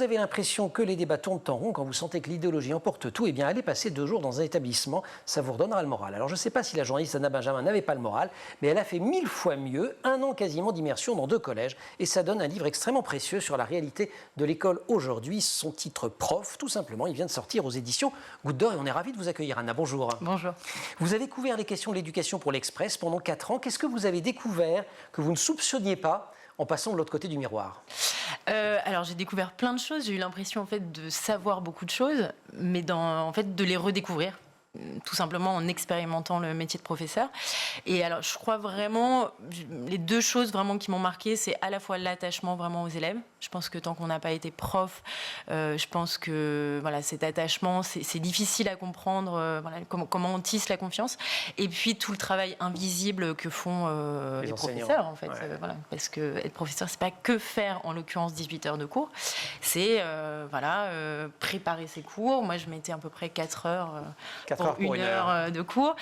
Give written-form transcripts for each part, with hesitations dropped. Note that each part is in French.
avez l'impression que les débats tournent en rond, quand vous sentez que l'idéologie emporte tout, eh bien allez passer 2 jours dans un établissement, ça vous redonnera le moral. Alors je ne sais pas si la journaliste Anna Benjamin n'avait pas le moral, mais elle a fait 1000 fois mieux, 1 an quasiment d'immersion dans 2 collèges, et ça donne un livre extrêmement précieux sur la réalité de l'école aujourd'hui. Son titre Prof, tout simplement, il vient de sortir aux éditions Goutte d'Or, et on est ravis de vous accueillir. Anna, bonjour. Bonjour. Vous avez couvert les questions de l'éducation pour l'Express pendant 4 ans. Qu'est-ce que vous avez découvert que vous ne soupçonniez pas en passant de l'autre côté du miroir? Alors j'ai découvert plein de choses, j'ai eu l'impression en fait de savoir beaucoup de choses, mais en fait de les redécouvrir, tout simplement en expérimentant le métier de professeur. Et alors je crois vraiment, les 2 choses vraiment qui m'ont marqué, c'est à la fois l'attachement vraiment aux élèves. Je pense que tant qu'on n'a pas été prof, je pense que voilà, cet attachement, c'est difficile à comprendre, voilà, comment on tisse la confiance. Et puis tout le travail invisible que font les professeurs, en fait. Ouais. Voilà, parce que être professeur, c'est pas que faire, en l'occurrence, 18 heures de cours. C'est préparer ses cours. Moi, je mettais à peu près 4 heures pour une heure de cours.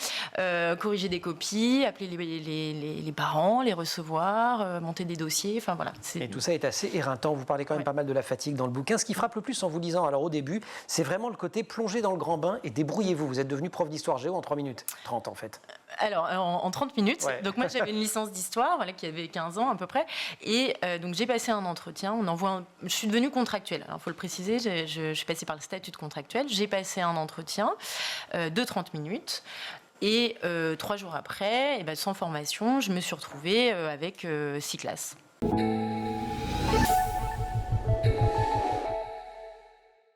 Corriger des copies, appeler les parents, les recevoir, monter des dossiers. Enfin, voilà. Et tout ça est assez éreintant. Vous parlez quand même pas mal de la fatigue dans le bouquin. Ce qui frappe le plus en vous lisant, alors au début, c'est vraiment le côté plongez dans le grand bain et débrouillez-vous. Vous êtes devenu prof d'histoire géo en 3 minutes 30 en fait. Alors, en 30 minutes. Ouais. Donc, moi, j'avais une licence d'histoire, voilà, qui avait 15 ans à peu près. Et donc, j'ai passé un entretien. Je suis devenue contractuelle. Alors, il faut le préciser, je suis passée par le statut de contractuelle. J'ai passé un entretien de 30 minutes. Et 3 jours après, sans formation, je me suis retrouvée avec 6 classes.